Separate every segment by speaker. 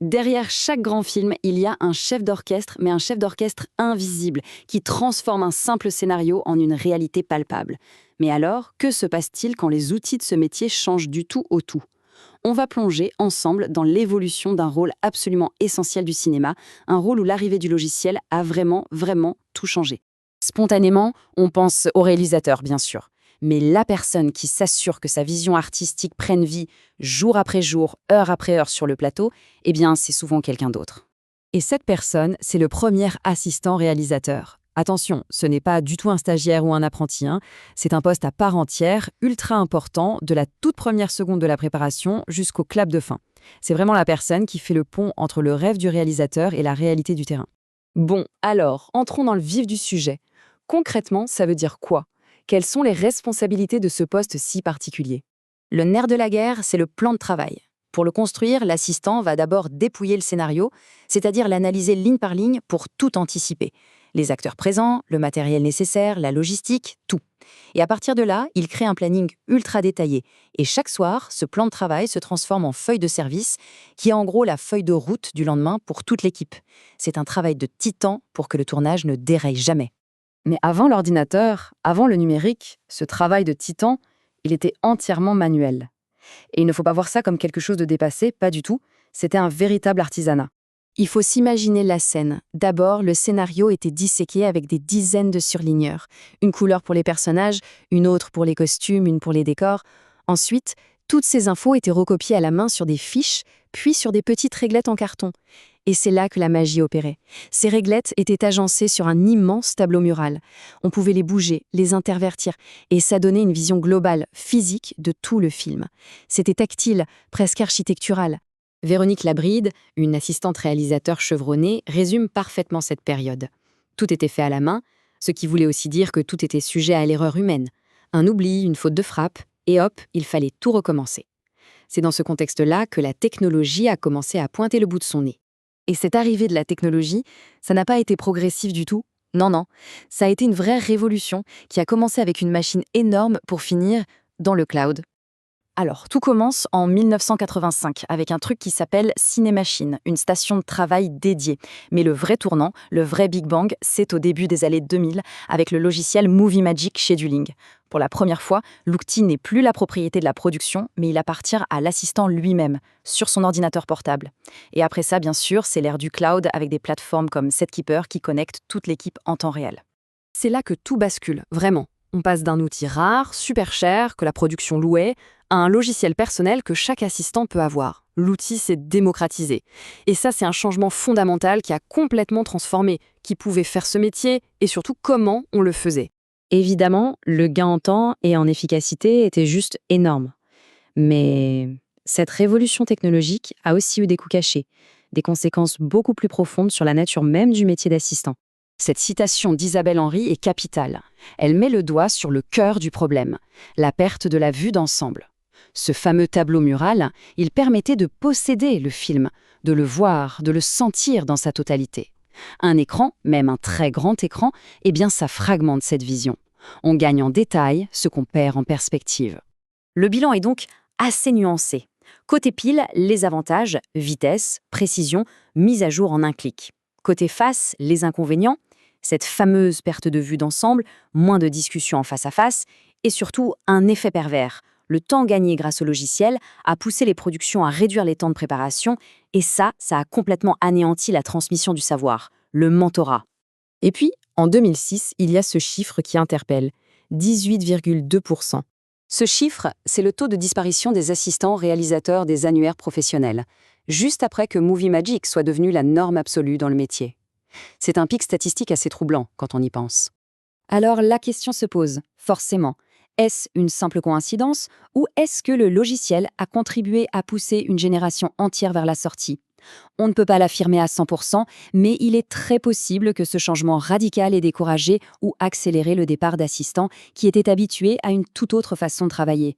Speaker 1: Derrière chaque grand film, il y a un chef d'orchestre, mais un chef d'orchestre invisible, qui transforme un simple scénario en une réalité palpable. Mais alors, que se passe-t-il quand les outils de ce métier changent du tout au tout? On va plonger ensemble dans l'évolution d'un rôle absolument essentiel du cinéma, un rôle où l'arrivée du logiciel a vraiment, vraiment tout changé. Spontanément, on pense au réalisateur, bien sûr. Mais la personne qui s'assure que sa vision artistique prenne vie jour après jour, heure après heure sur le plateau, eh bien, c'est souvent quelqu'un d'autre. Et cette personne, c'est le premier assistant réalisateur. Attention, ce n'est pas du tout un stagiaire ou un apprenti, hein. C'est un poste à part entière, ultra important, de la toute première seconde de la préparation jusqu'au clap de fin. C'est vraiment la personne qui fait le pont entre le rêve du réalisateur et la réalité du terrain. Bon, alors, entrons dans le vif du sujet. Concrètement, ça veut dire quoi? Quelles sont les responsabilités de ce poste si particulier? Le nerf de la guerre, c'est le plan de travail. Pour le construire, l'assistant va d'abord dépouiller le scénario, c'est-à-dire l'analyser ligne par ligne pour tout anticiper. Les acteurs présents, le matériel nécessaire, la logistique, tout. Et à partir de là, il crée un planning ultra détaillé. Et chaque soir, ce plan de travail se transforme en feuille de service, qui est en gros la feuille de route du lendemain pour toute l'équipe. C'est un travail de titan pour que le tournage ne déraille jamais. Mais avant l'ordinateur, avant le numérique, ce travail de titan, il était entièrement manuel. Et il ne faut pas voir ça comme quelque chose de dépassé, pas du tout. C'était un véritable artisanat. Il faut s'imaginer la scène. D'abord, le scénario était disséqué avec des dizaines de surligneurs. Une couleur pour les personnages, une autre pour les costumes, une pour les décors. Ensuite, toutes ces infos étaient recopiées à la main sur des fiches, puis sur des petites réglettes en carton. Et c'est là que la magie opérait. Ces réglettes étaient agencées sur un immense tableau mural. On pouvait les bouger, les intervertir, et ça donnait une vision globale, physique, de tout le film. C'était tactile, presque architectural. Véronique Labride, une assistante réalisateur chevronnée, résume parfaitement cette période. Tout était fait à la main, ce qui voulait aussi dire que tout était sujet à l'erreur humaine. Un oubli, une faute de frappe, et hop, il fallait tout recommencer. C'est dans ce contexte-là que la technologie a commencé à pointer le bout de son nez. Et cette arrivée de la technologie, ça n'a pas été progressif du tout. Non, non. Ça a été une vraie révolution qui a commencé avec une machine énorme pour finir dans le cloud. Alors, tout commence en 1985 avec un truc qui s'appelle Cinémachine, une station de travail dédiée. Mais le vrai tournant, le vrai Big Bang, c'est au début des années 2000 avec le logiciel Movie Magic Scheduling. Pour la première fois, l'outil n'est plus la propriété de la production, mais il appartient à l'assistant lui-même, sur son ordinateur portable. Et après ça, bien sûr, c'est l'ère du cloud avec des plateformes comme Setkeeper qui connectent toute l'équipe en temps réel. C'est là que tout bascule, vraiment. On passe d'un outil rare, super cher, que la production louait, à un logiciel personnel que chaque assistant peut avoir. L'outil s'est démocratisé. Et ça, c'est un changement fondamental qui a complètement transformé qui pouvait faire ce métier et surtout comment on le faisait. Évidemment, le gain en temps et en efficacité était juste énorme. Mais cette révolution technologique a aussi eu des coûts cachés, des conséquences beaucoup plus profondes sur la nature même du métier d'assistant. Cette citation d'Isabelle Henry est capitale. Elle met le doigt sur le cœur du problème, la perte de la vue d'ensemble. Ce fameux tableau mural, il permettait de posséder le film, de le voir, de le sentir dans sa totalité. Un écran, même un très grand écran, eh bien ça fragmente cette vision. On gagne en détail ce qu'on perd en perspective. Le bilan est donc assez nuancé. Côté pile, les avantages, vitesse, précision, mise à jour en un clic. Côté face, les inconvénients, cette fameuse perte de vue d'ensemble, moins de discussions en face à face, et surtout un effet pervers. Le temps gagné grâce au logiciel a poussé les productions à réduire les temps de préparation, et ça a complètement anéanti la transmission du savoir, le mentorat. Et puis, en 2006, il y a ce chiffre qui interpelle, 18,2%. Ce chiffre, c'est le taux de disparition des assistants réalisateurs des annuaires professionnels, juste après que Movie Magic soit devenu la norme absolue dans le métier. C'est un pic statistique assez troublant quand on y pense. Alors la question se pose, forcément. Est-ce une simple coïncidence ou est-ce que le logiciel a contribué à pousser une génération entière vers la sortie? On ne peut pas l'affirmer à 100%, mais il est très possible que ce changement radical ait découragé ou accéléré le départ d'assistants qui étaient habitués à une toute autre façon de travailler.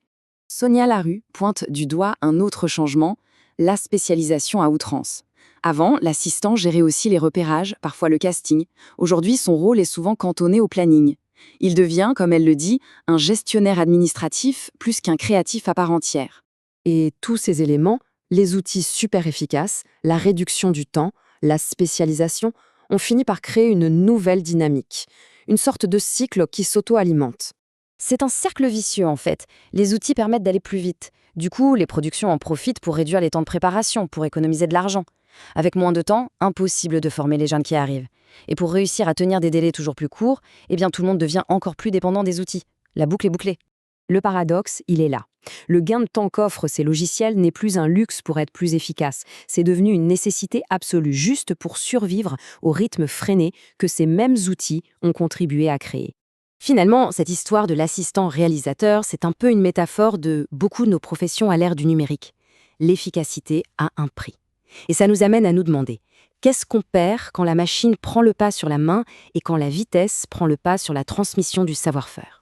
Speaker 1: Sonia Larue pointe du doigt un autre changement, la spécialisation à outrance. Avant, l'assistant gérait aussi les repérages, parfois le casting. Aujourd'hui, son rôle est souvent cantonné au planning. Il devient, comme elle le dit, un gestionnaire administratif plus qu'un créatif à part entière. Et tous ces éléments,
Speaker 2: Les outils super efficaces, la réduction du temps, la spécialisation, ont fini par créer une nouvelle dynamique, une sorte de cycle qui s'auto-alimente.
Speaker 1: C'est un cercle vicieux en fait. Les outils permettent d'aller plus vite. Du coup, les productions en profitent pour réduire les temps de préparation, pour économiser de l'argent. Avec moins de temps, impossible de former les jeunes qui arrivent. Et pour réussir à tenir des délais toujours plus courts, eh bien tout le monde devient encore plus dépendant des outils. La boucle est bouclée.
Speaker 2: Le paradoxe, il est là. Le gain de temps qu'offrent ces logiciels n'est plus un luxe pour être plus efficace. C'est devenu une nécessité absolue, juste pour survivre au rythme freiné que ces mêmes outils ont contribué à créer. Finalement, cette histoire de l'assistant réalisateur, c'est un peu une métaphore de beaucoup de nos professions à l'ère du numérique. L'efficacité a un prix. Et ça nous amène à nous demander, qu'est-ce qu'on perd quand la machine prend le pas sur la main et quand la vitesse prend le pas sur la transmission du savoir-faire ?